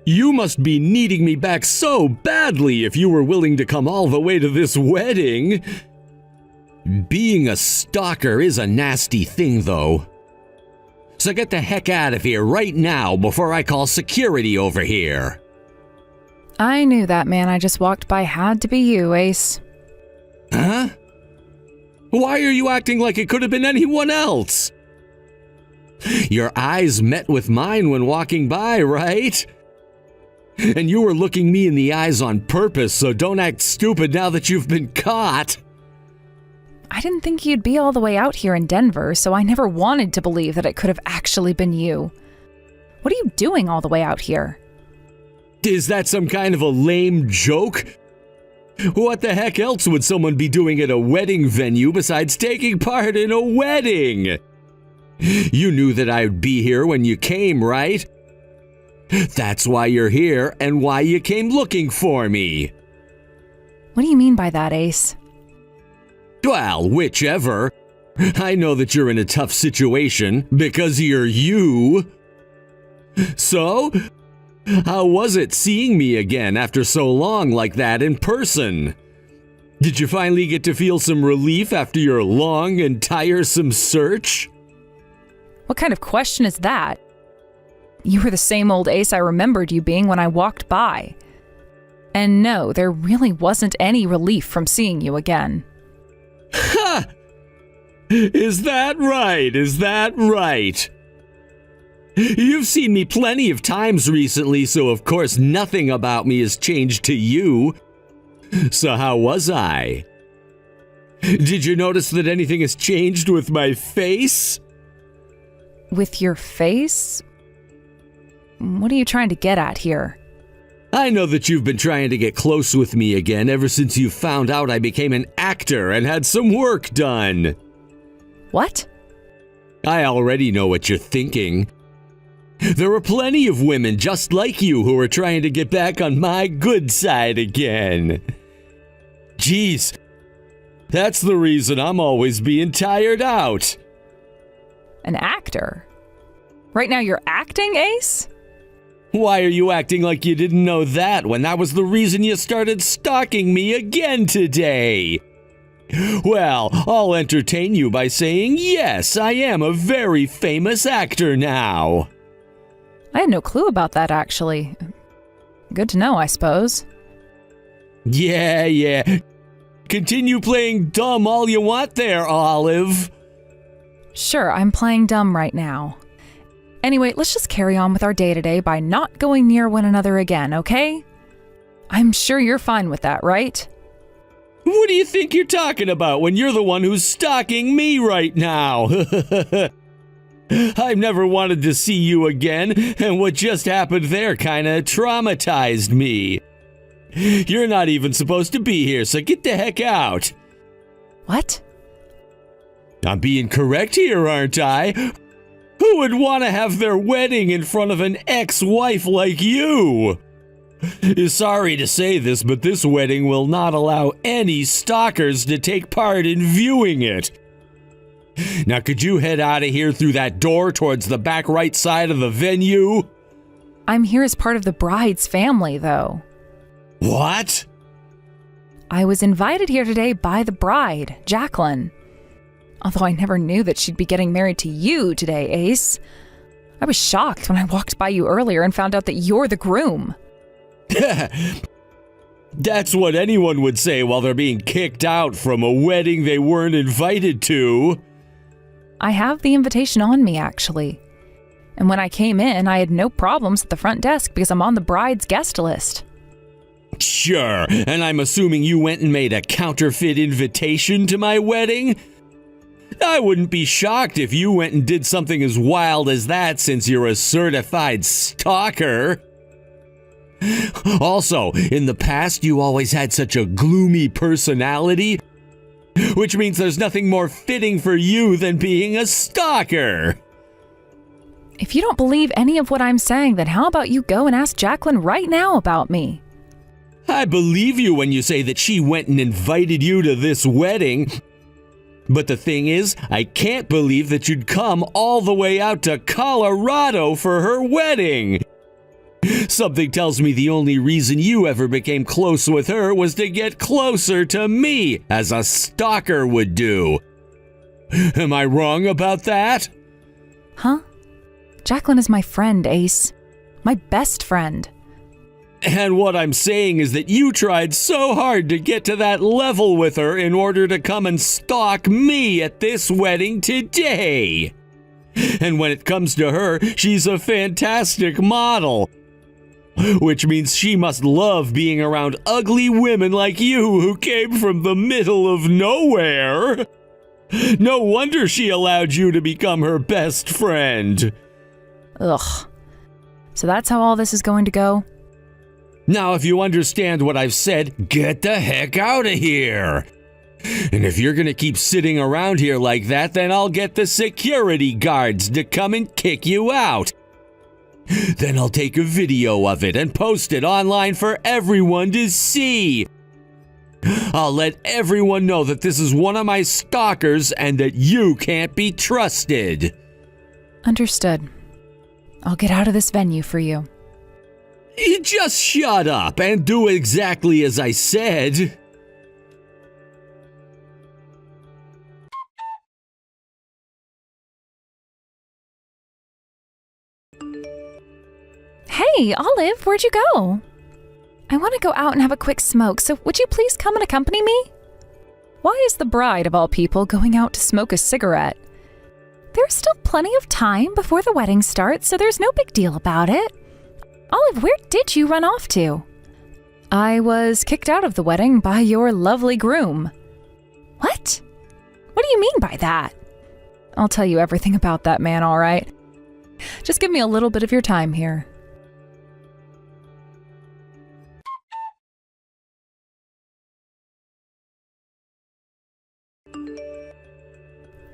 You must be needing me back so badly if you were willing to come all the way to this wedding. Being a stalker is a nasty thing, though. So get the heck out of here right now before I call security over here. I knew that man I just walked by had to be you, Ace. Huh? Why are you acting like it could have been anyone else? Your eyes met with mine when walking by, right? And you were looking me in the eyes on purpose, so don't act stupid now that you've been caught. I didn't think you'd be all the way out here in Denver, so I never wanted to believe that it could have actually been you. What are you doing all the way out here? Is that some kind of a lame joke? What the heck else would someone be doing at a wedding venue besides taking part in a wedding? You knew that I would be here when you came, right? That's why you're here and why you came looking for me. What do you mean by that, Ace? Well, whichever. I know that you're in a tough situation because you're you. So, how was it seeing me again after so long like that in person? Did you finally get to feel some relief after your long and tiresome search? What kind of question is that? You were the same old Ace I remembered you being when I walked by. And no, there really wasn't any relief from seeing you again. Ha! Is that right? Is that right? You've seen me plenty of times recently, so of course nothing about me has changed to you. So how was I? Did you notice that anything has changed with my face? With your face? What are you trying to get at here? I know that you've been trying to get close with me again ever since you found out I became an actor and had some work done. What? I already know what you're thinking. There are plenty of women just like you who are trying to get back on my good side again. Jeez, that's the reason I'm always being tired out. An actor? Right now you're acting, Ace? Why are you acting like you didn't know that when that was the reason you started stalking me again today? Well, I'll entertain you by saying yes, I am a very famous actor now. I had no clue about that, actually. Good to know, I suppose. Yeah. Continue playing dumb all you want there, Olive. Sure, I'm playing dumb right now. Anyway, let's just carry on with our day-to-day by not going near one another again, okay? I'm sure you're fine with that, right? What do you think you're talking about when you're the one who's stalking me right now? I've never wanted to see you again, and what just happened there kinda traumatized me. You're not even supposed to be here, so get the heck out. What? I'm being correct here, aren't I? Who would want to have their wedding in front of an ex-wife like you? Sorry to say this, but this wedding will not allow any stalkers to take part in viewing it. Now, could you head out of here through that door towards the back right side of the venue? I'm here as part of the bride's family, though. What? I was invited here today by the bride, Jacqueline. Although I never knew that she'd be getting married to you today, Ace. I was shocked when I walked by you earlier and found out that you're the groom. That's what anyone would say while they're being kicked out from a wedding they weren't invited to. I have the invitation on me, actually. And when I came in, I had no problems at the front desk because I'm on the bride's guest list. Sure, and I'm assuming you went and made a counterfeit invitation to my wedding? I wouldn't be shocked if you went and did something as wild as that since you're a certified stalker. Also, in the past, you always had such a gloomy personality, which means there's nothing more fitting for you than being a stalker. If you don't believe any of what I'm saying, then how about you go and ask Jacqueline right now about me? I believe you when you say that she went and invited you to this wedding. But the thing is, I can't believe that you'd come all the way out to Colorado for her wedding. Something tells me the only reason you ever became close with her was to get closer to me, as a stalker would do. Am I wrong about that? Huh? Jacqueline is my friend, Ace. My best friend. And what I'm saying is that you tried so hard to get to that level with her in order to come and stalk me at this wedding today. And when it comes to her, she's a fantastic model. Which means she must love being around ugly women like you who came from the middle of nowhere. No wonder she allowed you to become her best friend. Ugh. So that's how all this is going to go? Now, if you understand what I've said, get the heck out of here. And if you're gonna keep sitting around here like that, then I'll get the security guards to come and kick you out. Then I'll take a video of it and post it online for everyone to see. I'll let everyone know that this is one of my stalkers and that you can't be trusted. Understood. I'll get out of this venue for you. You just shut up and do exactly as I said. Hey, Olive, where'd you go? I want to go out and have a quick smoke, so would you please come and accompany me? Why is the bride, of all people, going out to smoke a cigarette? There's still plenty of time before the wedding starts, so there's no big deal about it. Olive, where did you run off to? I was kicked out of the wedding by your lovely groom. What? What do you mean by that? I'll tell you everything about that man, all right? Just give me a little bit of your time here.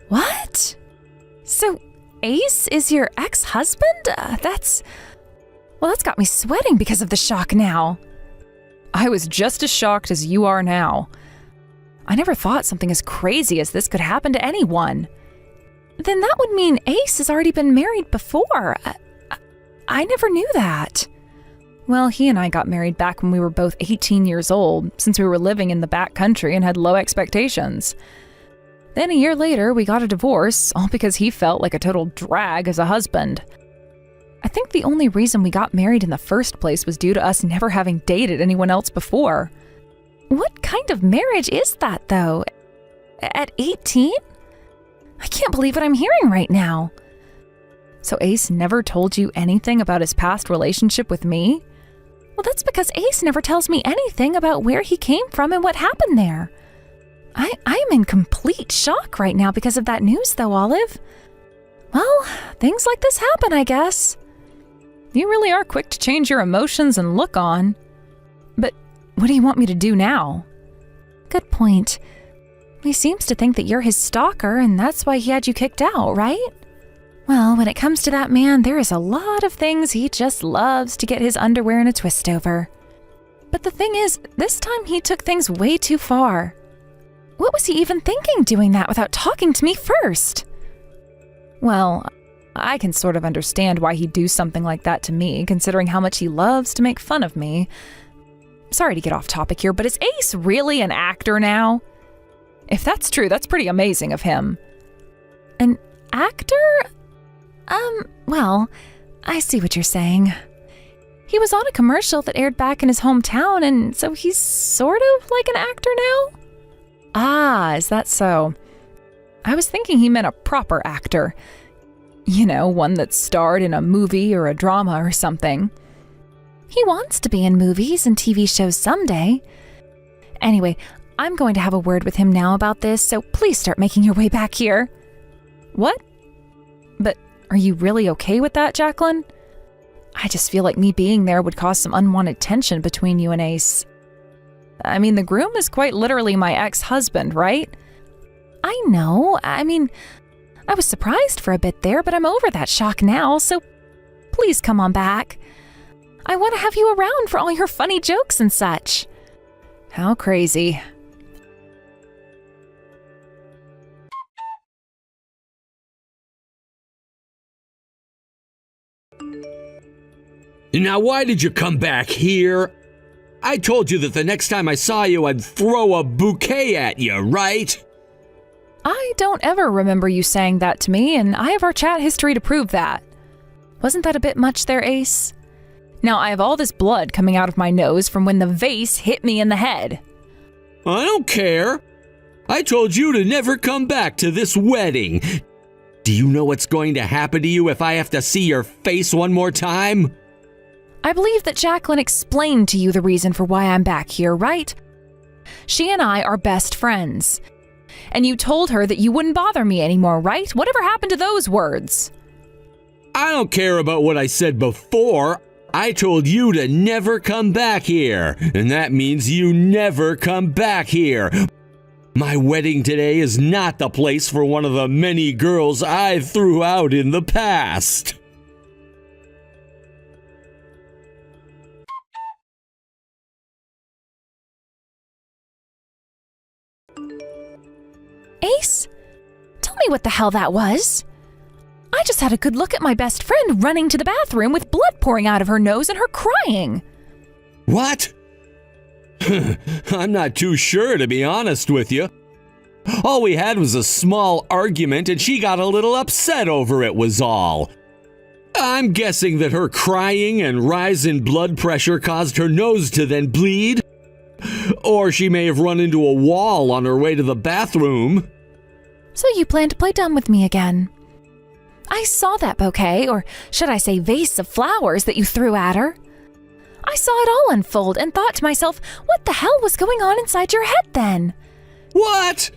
What? So, Ace is your ex-husband? That's got me sweating because of the shock now. I was just as shocked as you are now. I never thought something as crazy as this could happen to anyone. Then that would mean Ace has already been married before. I never knew that. Well, he and I got married back when we were both 18 years old, since we were living in the back country and had low expectations. Then a year later, we got a divorce, all because he felt like a total drag as a husband. I think the only reason we got married in the first place was due to us never having dated anyone else before. What kind of marriage is that, though? At 18? I can't believe what I'm hearing right now. So Ace never told you anything about his past relationship with me? Well, that's because Ace never tells me anything about where he came from and what happened there. I'm in complete shock right now because of that news, though, Olive. Well, things like this happen, I guess. You really are quick to change your emotions and look on. But what do you want me to do now? Good point. He seems to think that you're his stalker, and that's why he had you kicked out, right? Well, when it comes to that man, there is a lot of things he just loves to get his underwear in a twist over. But the thing is, this time he took things way too far. What was he even thinking doing that without talking to me first? Well, I can sort of understand why he'd do something like that to me, considering how much he loves to make fun of me. Sorry to get off topic here, but is Ace really an actor now? If that's true, that's pretty amazing of him. An actor? Well, I see what you're saying. He was on a commercial that aired back in his hometown, and so he's sort of like an actor now? Ah, is that so? I was thinking he meant a proper actor. You know, one that starred in a movie or a drama or something. He wants to be in movies and TV shows someday. Anyway, I'm going to have a word with him now about this, so please start making your way back here. What? But are you really okay with that, Jacqueline? I just feel like me being there would cause some unwanted tension between you and Ace. I mean, the groom is quite literally my ex-husband, right? I know. I mean, I was surprised for a bit there, but I'm over that shock now, so please come on back. I want to have you around for all your funny jokes and such. How crazy. Now why did you come back here? I told you that the next time I saw you, I'd throw a bouquet at you, right? I don't ever remember you saying that to me, and I have our chat history to prove that. Wasn't that a bit much there, Ace? Now I have all this blood coming out of my nose from when the vase hit me in the head. I don't care. I told you to never come back to this wedding. Do you know what's going to happen to you if I have to see your face one more time? I believe that Jacqueline explained to you the reason for why I'm back here, right? She and I are best friends. And you told her that you wouldn't bother me anymore, right? Whatever happened to those words? I don't care about what I said before. I told you to never come back here, and that means you never come back here. My wedding today is not the place for one of the many girls I threw out in the past. Ace, tell me what the hell that was. I just had a good look at my best friend running to the bathroom with blood pouring out of her nose and her crying. What? I'm not too sure, to be honest with you. All we had was a small argument and she got a little upset over it was all. I'm guessing that her crying and rise in blood pressure caused her nose to then bleed. Or she may have run into a wall on her way to the bathroom. So you plan to play dumb with me again? I saw that bouquet, or should I say vase of flowers that you threw at her. I saw it all unfold and thought to myself, what the hell was going on inside your head then? What?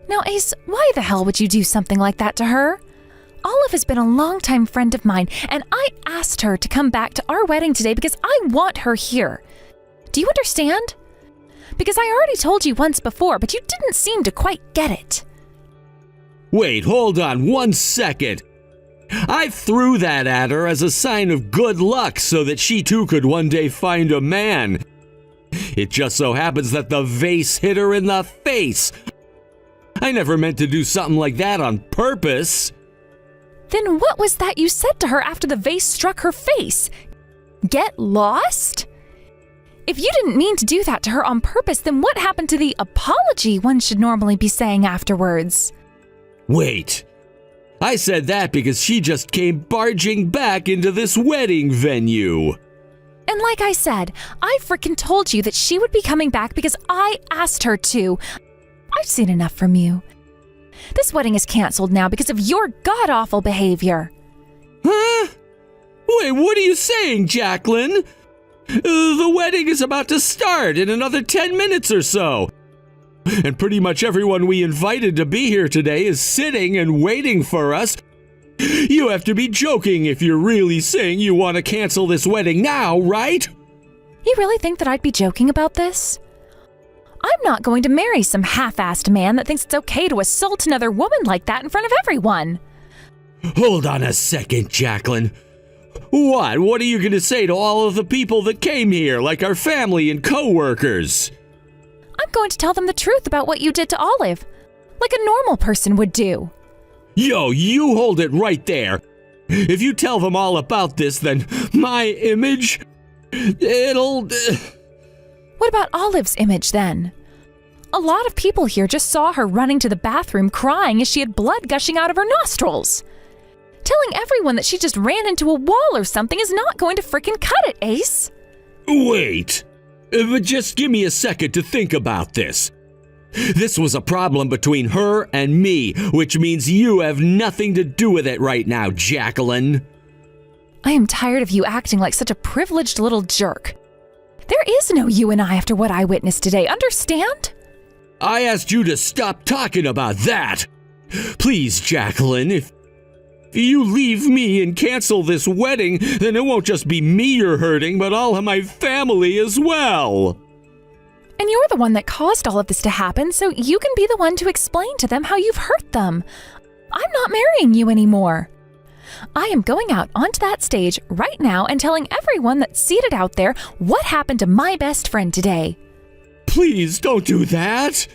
Now, Ace, why the hell would you do something like that to her? Olive has been a longtime friend of mine, and I asked her to come back to our wedding today because I want her here. Do you understand? Because I already told you once before, but you didn't seem to quite get it. Wait, hold on 1 second. I threw that at her as a sign of good luck so that she too could one day find a man. It just so happens that the vase hit her in the face. I never meant to do something like that on purpose. Then what was that you said to her after the vase struck her face? Get lost? If you didn't mean to do that to her on purpose, then what happened to the apology one should normally be saying afterwards? Wait. I said that because she just came barging back into this wedding venue. And like I said, I frickin' told you that she would be coming back because I asked her to. I've seen enough from you. This wedding is canceled now because of your god-awful behavior. Huh? Wait, what are you saying, Jacqueline? The wedding is about to start in another 10 minutes or so. And pretty much everyone we invited to be here today is sitting and waiting for us. You have to be joking if you're really saying you want to cancel this wedding now, right? You really think that I'd be joking about this? I'm not going to marry some half-assed man that thinks it's okay to assault another woman like that in front of everyone. Hold on a second, Jacqueline. What are you going to say to all of the people that came here, like our family and co-workers? I'm going to tell them the truth about what you did to Olive, like a normal person would do. Yo, you hold it right there. If you tell them all about this, then my image, it'll... What about Olive's image then? A lot of people here just saw her running to the bathroom crying as she had blood gushing out of her nostrils. Telling everyone that she just ran into a wall or something is not going to frickin' cut it, Ace. Wait. But just give me a second to think about this. This was a problem between her and me, which means you have nothing to do with it right now, Jacqueline. I am tired of you acting like such a privileged little jerk. There is no you and I after what I witnessed today, understand? I asked you to stop talking about that. Please, Jacqueline, if you leave me and cancel this wedding, then it won't just be me you're hurting, but all of my family as well. And you're the one that caused all of this to happen, so you can be the one to explain to them how you've hurt them. I'm not marrying you anymore. I am going out onto that stage right now and telling everyone that's seated out there what happened to my best friend today. Please don't do that.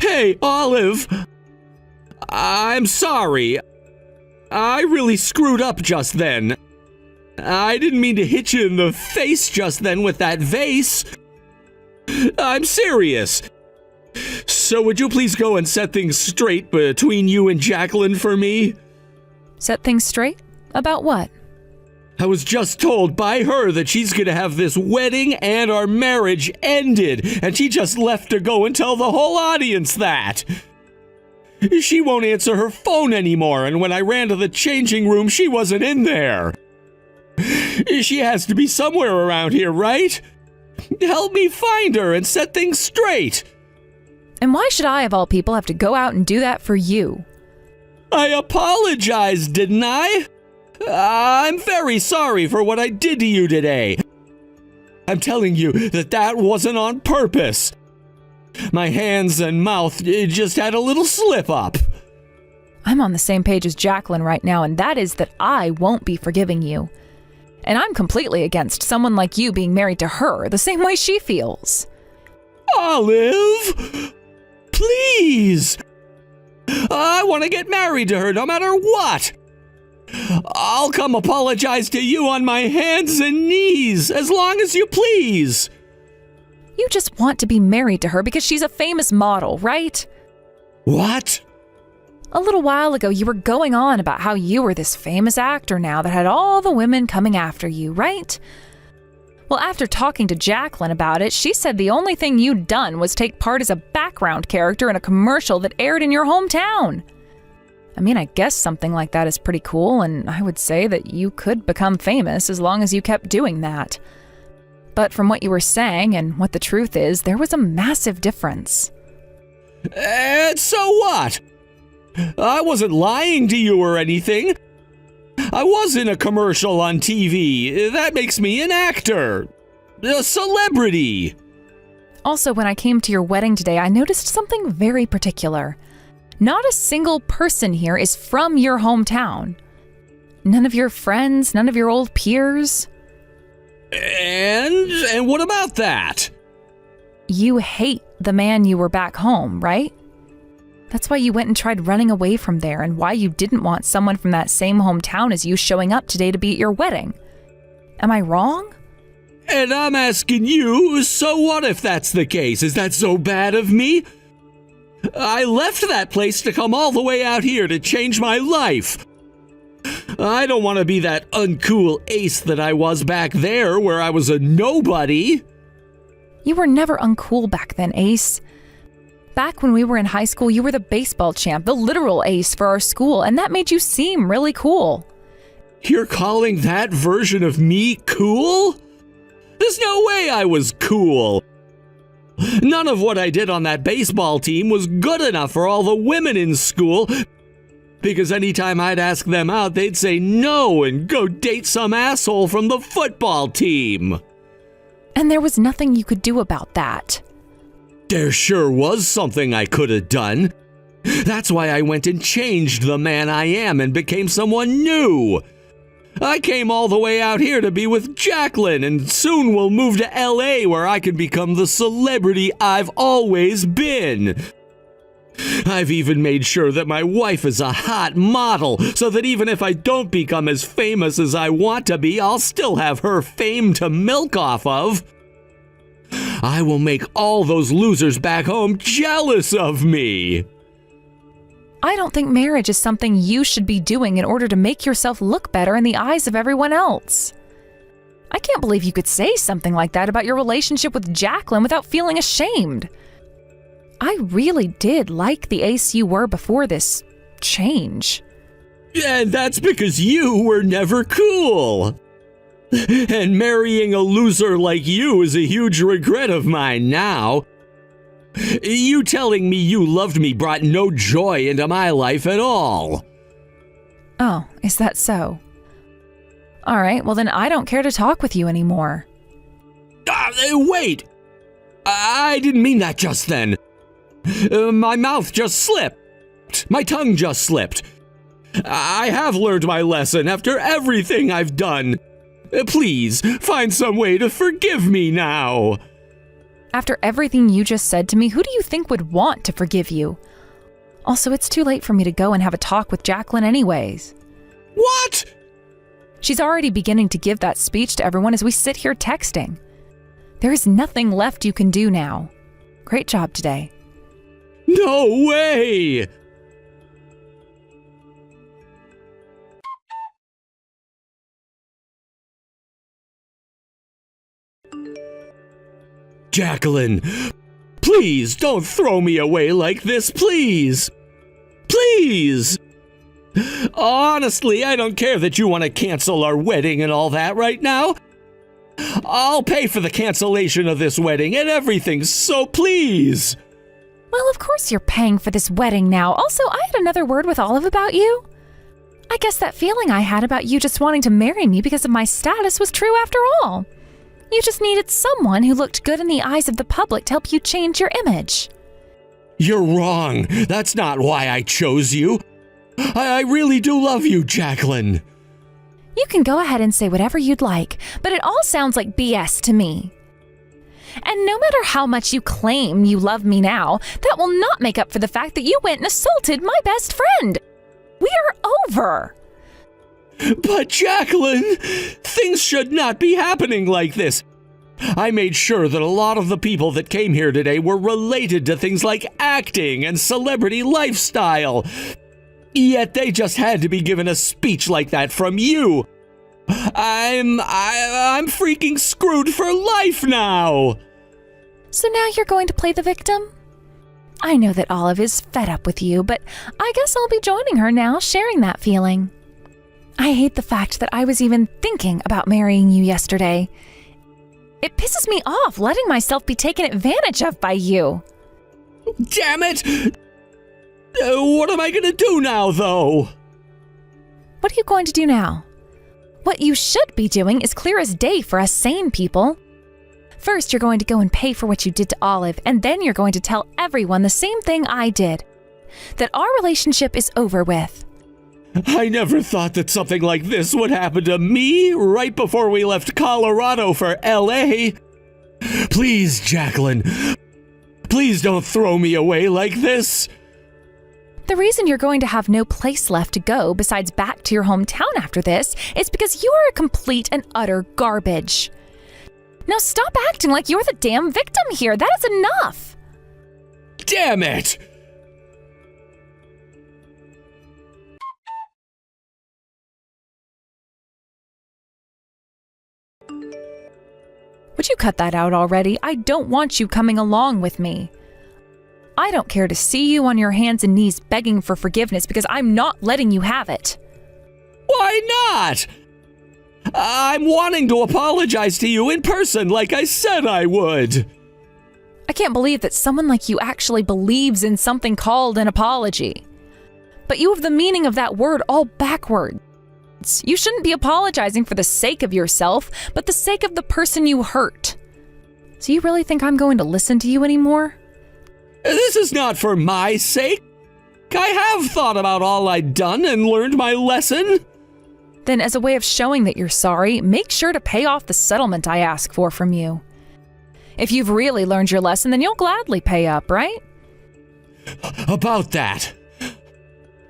Hey, Olive! I'm sorry. I really screwed up just then. I didn't mean to hit you in the face just then with that vase. I'm serious. So would you please go and set things straight between you and Jacqueline for me? Set things straight? About what? I was just told by her that she's gonna have this wedding and our marriage ended, and she just left to go and tell the whole audience that. She won't answer her phone anymore, and when I ran to the changing room, she wasn't in there. She has to be somewhere around here, right? Help me find her and set things straight. And why should I, of all people, have to go out and do that for you? I apologized, didn't I? I'm very sorry for what I did to you today. I'm telling you that wasn't on purpose. My hands and mouth just had a little slip up. I'm on the same page as Jacqueline right now, and that is that I won't be forgiving you. And I'm completely against someone like you being married to her the same way she feels. Olive! Please! I want to get married to her no matter what! I'll come apologize to you on my hands and knees, as long as you please! You just want to be married to her because she's a famous model, right? What? A little while ago, you were going on about how you were this famous actor now that had all the women coming after you, right? Well, after talking to Jacqueline about it, she said the only thing you'd done was take part as a background character in a commercial that aired in your hometown. I mean, I guess something like that is pretty cool, and I would say that you could become famous as long as you kept doing that. But from what you were saying and what the truth is, there was a massive difference. And so what? I wasn't lying to you or anything. I was in a commercial on TV. That makes me an actor. A celebrity. Also, when I came to your wedding today, I noticed something very particular. Not a single person here is from your hometown. None of your friends, none of your old peers. And what about that? You hate the man you were back home, right? That's why you went and tried running away from there, and why you didn't want someone from that same hometown as you showing up today to be at your wedding. Am I wrong? And I'm asking you, so what if that's the case? Is that so bad of me? I left that place to come all the way out here to change my life. I don't want to be that uncool ace that I was back there where I was a nobody. You were never uncool back then, Ace. Back when we were in high school, you were the baseball champ, the literal ace for our school, and that made you seem really cool. You're calling that version of me cool? There's no way I was cool. None of what I did on that baseball team was good enough for all the women in school, because anytime I'd ask them out, they'd say no and go date some asshole from the football team. And there was nothing you could do about that. There sure was something I could have done. That's why I went and changed the man I am and became someone new. I came all the way out here to be with Jacqueline, and soon we'll move to LA where I can become the celebrity I've always been. I've even made sure that my wife is a hot model, so that even if I don't become as famous as I want to be, I'll still have her fame to milk off of. I will make all those losers back home jealous of me. I don't think marriage is something you should be doing in order to make yourself look better in the eyes of everyone else. I can't believe you could say something like that about your relationship with Jacqueline without feeling ashamed. I really did like the ace you were before this change. And that's because you were never cool. And marrying a loser like you is a huge regret of mine now. You telling me you loved me brought no joy into my life at all. Oh, is that so? All right, well then I don't care to talk with you anymore. Wait! I didn't mean that just then. My mouth just slipped. My tongue just slipped. I have learned my lesson after everything I've done. Please, find some way to forgive me now. After everything you just said to me, who do you think would want to forgive you? Also, it's too late for me to go and have a talk with Jacqueline anyways. What? She's already beginning to give that speech to everyone as we sit here texting. There is nothing left you can do now. Great job today. No way! Jacqueline, please don't throw me away like this, please! Please! Honestly, I don't care that you want to cancel our wedding and all that right now. I'll pay for the cancellation of this wedding and everything, so please! Well, of course you're paying for this wedding now. Also, I had another word with Olive about you. I guess that feeling I had about you just wanting to marry me because of my status was true after all. You just needed someone who looked good in the eyes of the public to help you change your image. You're wrong. That's not why I chose you. I really do love you, Jacqueline. You can go ahead and say whatever you'd like, but it all sounds like BS to me. And no matter how much you claim you love me now, that will not make up for the fact that you went and assaulted my best friend. We are over. But Jacqueline, things should not be happening like this. I made sure that a lot of the people that came here today were related to things like acting and celebrity lifestyle. Yet they just had to be given a speech like that from you. I'm freaking screwed for life now. So now you're going to play the victim? I know that Olive is fed up with you, but I guess I'll be joining her now, sharing that feeling. I hate the fact that I was even thinking about marrying you yesterday. It pisses me off letting myself be taken advantage of by you. Damn it! What am I gonna do now, though? What are you going to do now? What you should be doing is clear as day for us sane people. First, you're going to go and pay for what you did to Olive, and then you're going to tell everyone the same thing I did. That our relationship is over with. I never thought that something like this would happen to me right before we left Colorado for LA. Please, Jacqueline, please don't throw me away like this. The reason you're going to have no place left to go besides back to your hometown after this is because you are a complete and utter garbage. Now stop acting like you're the damn victim here. That is enough. Damn it! Would you cut that out already? I don't want you coming along with me. I don't care to see you on your hands and knees begging for forgiveness because I'm not letting you have it. Why not? I'm wanting to apologize to you in person like I said I would. I can't believe that someone like you actually believes in something called an apology. But you have the meaning of that word all backwards. You shouldn't be apologizing for the sake of yourself, but the sake of the person you hurt. So you really think I'm going to listen to you anymore? This is not for my sake. I have thought about all I'd done and learned my lesson. Then as a way of showing that you're sorry, make sure to pay off the settlement I ask for from you. If you've really learned your lesson, then you'll gladly pay up, right? About that,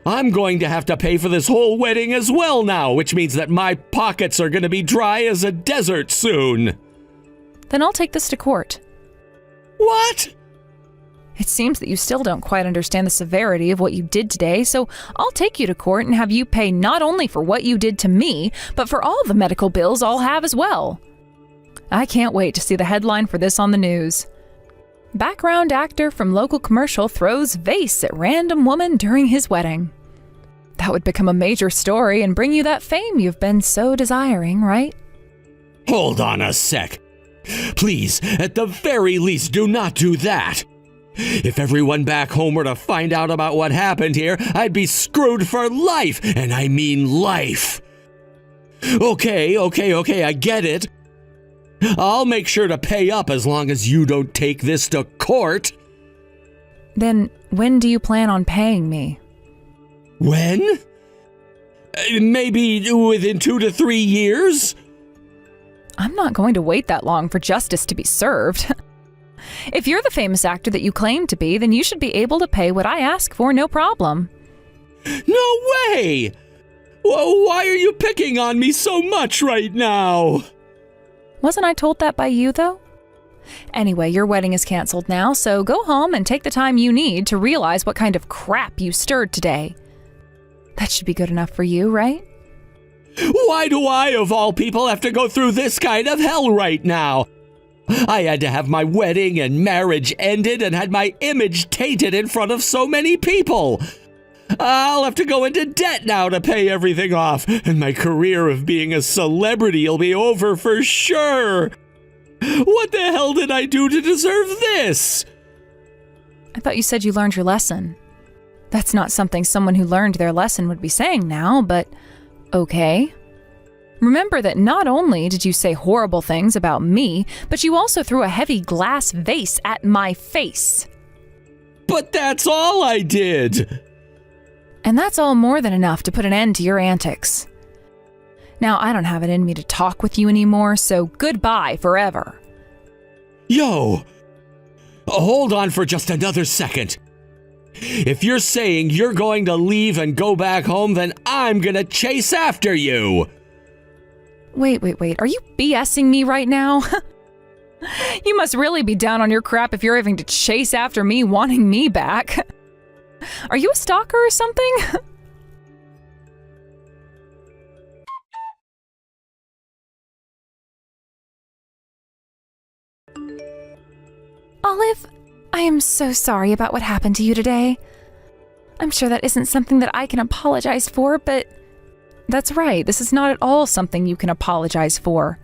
I'm going to have to pay for this whole wedding as well now, which means that my pockets are going to be dry as a desert soon. Then I'll take this to court. What? It seems that you still don't quite understand the severity of what you did today, so I'll take you to court and have you pay not only for what you did to me, but for all the medical bills I'll have as well. I can't wait to see the headline for this on the news. Background actor from local commercial throws vase at random woman during his wedding. That would become a major story and bring you that fame you've been so desiring, right? Hold on a sec. Please, at the very least, do not do that. If everyone back home were to find out about what happened here, I'd be screwed for life, and I mean life. Okay, I get it. I'll make sure to pay up as long as you don't take this to court. Then when do you plan on paying me? When? Maybe within 2 to 3 years? I'm not going to wait that long for justice to be served. If you're the famous actor that you claim to be, then you should be able to pay what I ask for, no problem. No way! Why are you picking on me so much right now? Wasn't I told that by you, though? Anyway, your wedding is canceled now, so go home and take the time you need to realize what kind of crap you stirred today. That should be good enough for you, right? Why do I, of all people, have to go through this kind of hell right now? I had to have my wedding and marriage ended and had my image tainted in front of so many people. I'll have to go into debt now to pay everything off, and my career of being a celebrity will be over for sure. What the hell did I do to deserve this? I thought you said you learned your lesson. That's not something someone who learned their lesson would be saying now, but okay. Remember that not only did you say horrible things about me, but you also threw a heavy glass vase at my face. But that's all I did. And that's all more than enough to put an end to your antics. Now, I don't have it in me to talk with you anymore, so goodbye forever. Yo! Hold on for just another second. If you're saying you're going to leave and go back home, then I'm gonna chase after you. Wait. Are you BSing me right now? You must really be down on your crap if you're having to chase after me wanting me back. Are you a stalker or something? Olive, I am so sorry about what happened to you today. I'm sure that isn't something that I can apologize for, but that's right, this is not at all something you can apologize for.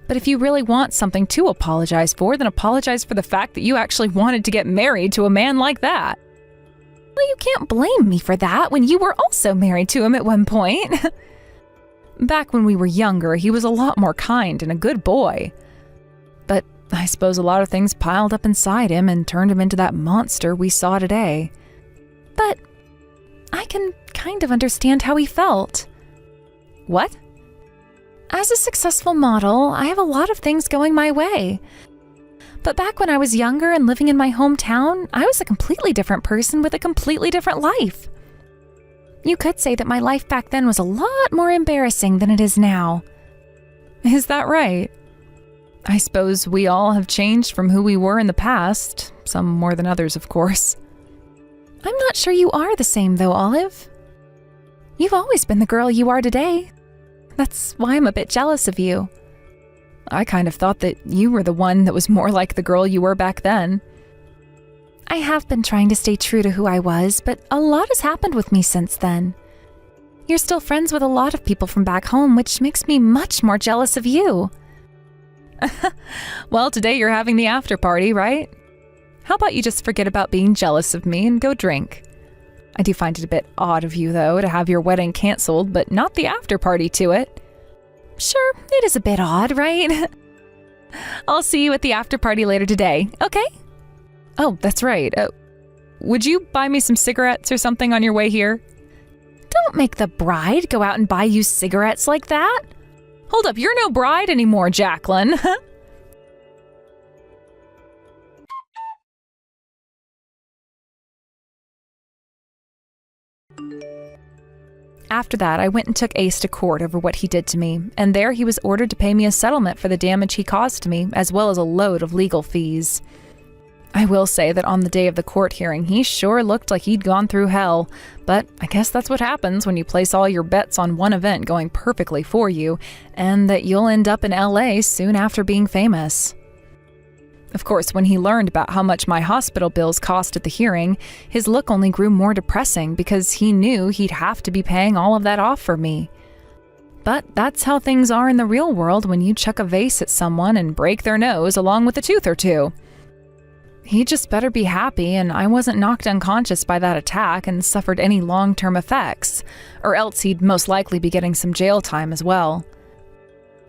But if you really want something to apologize for, then apologize for the fact that you actually wanted to get married to a man like that. Well, you can't blame me for that when you were also married to him at one point. Back when we were younger, he was a lot more kind and a good boy. But I suppose a lot of things piled up inside him and turned him into that monster we saw today. But I can kind of understand how he felt. What? As a successful model, I have a lot of things going my way. But back when I was younger and living in my hometown, I was a completely different person with a completely different life. You could say that my life back then was a lot more embarrassing than it is now. Is that right? I suppose we all have changed from who we were in the past, some more than others, of course. I'm not sure you are the same, though, Olive. You've always been the girl you are today. That's why I'm a bit jealous of you. I kind of thought that you were the one that was more like the girl you were back then. I have been trying to stay true to who I was, but a lot has happened with me since then. You're still friends with a lot of people from back home, which makes me much more jealous of you. Well, today you're having the after party, right? How about you just forget about being jealous of me and go drink? I do find it a bit odd of you, though, to have your wedding canceled, but not the after party to it. Sure, it is a bit odd, right? I'll see you at the after party later today, okay? Oh, that's right. Would you buy me some cigarettes or something on your way here? Don't make the bride go out and buy you cigarettes like that. Hold up, you're no bride anymore, Jacqueline. After that, I went and took Ace to court over what he did to me, and there he was ordered to pay me a settlement for the damage he caused to me, as well as a load of legal fees. I will say that on the day of the court hearing, he sure looked like he'd gone through hell, but I guess that's what happens when you place all your bets on one event going perfectly for you, and that you'll end up in LA soon after being famous. Of course, when he learned about how much my hospital bills cost at the hearing, his look only grew more depressing because he knew he'd have to be paying all of that off for me. But that's how things are in the real world when you chuck a vase at someone and break their nose along with a tooth or two. He just better be happy and I wasn't knocked unconscious by that attack and suffered any long-term effects, or else he'd most likely be getting some jail time as well.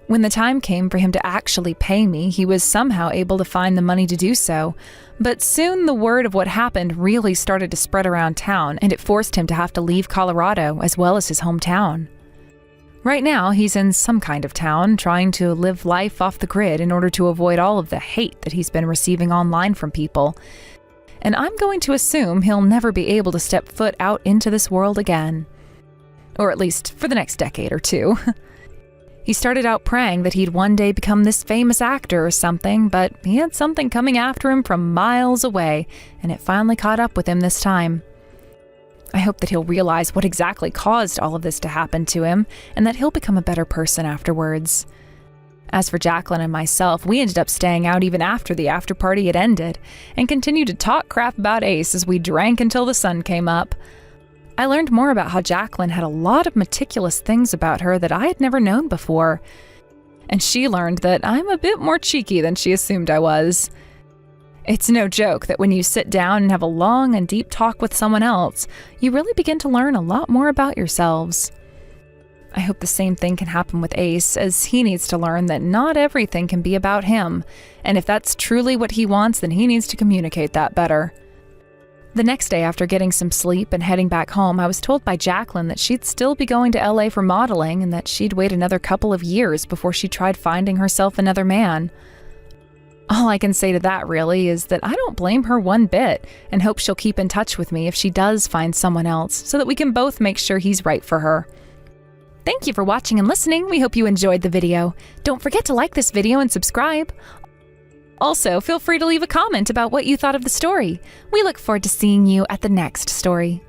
When the time came for him to actually pay me, he was somehow able to find the money to do so, but soon the word of what happened really started to spread around town, and it forced him to have to leave Colorado as well as his hometown. Right now, he's in some kind of town, trying to live life off the grid in order to avoid all of the hate that he's been receiving online from people. And I'm going to assume he'll never be able to step foot out into this world again. Or at least for the next decade or two. He started out praying that he'd one day become this famous actor or something, but he had something coming after him from miles away, and it finally caught up with him this time. I hope that he'll realize what exactly caused all of this to happen to him, and that he'll become a better person afterwards. As for Jacqueline and myself, we ended up staying out even after the after party had ended, and continued to talk crap about Ace as we drank until the sun came up. I learned more about how Jacqueline had a lot of meticulous things about her that I had never known before. And she learned that I'm a bit more cheeky than she assumed I was. It's no joke that when you sit down and have a long and deep talk with someone else, you really begin to learn a lot more about yourselves. I hope the same thing can happen with Ace, as he needs to learn that not everything can be about him, and if that's truly what he wants, then he needs to communicate that better. The next day, after getting some sleep and heading back home, I was told by Jacqueline that she'd still be going to LA for modeling and that she'd wait another couple of years before she tried finding herself another man. All I can say to that, really, is that I don't blame her one bit and hope she'll keep in touch with me if she does find someone else so that we can both make sure he's right for her. Thank you for watching and listening. We hope you enjoyed the video. Don't forget to like this video and subscribe. Also, feel free to leave a comment about what you thought of the story. We look forward to seeing you at the next story.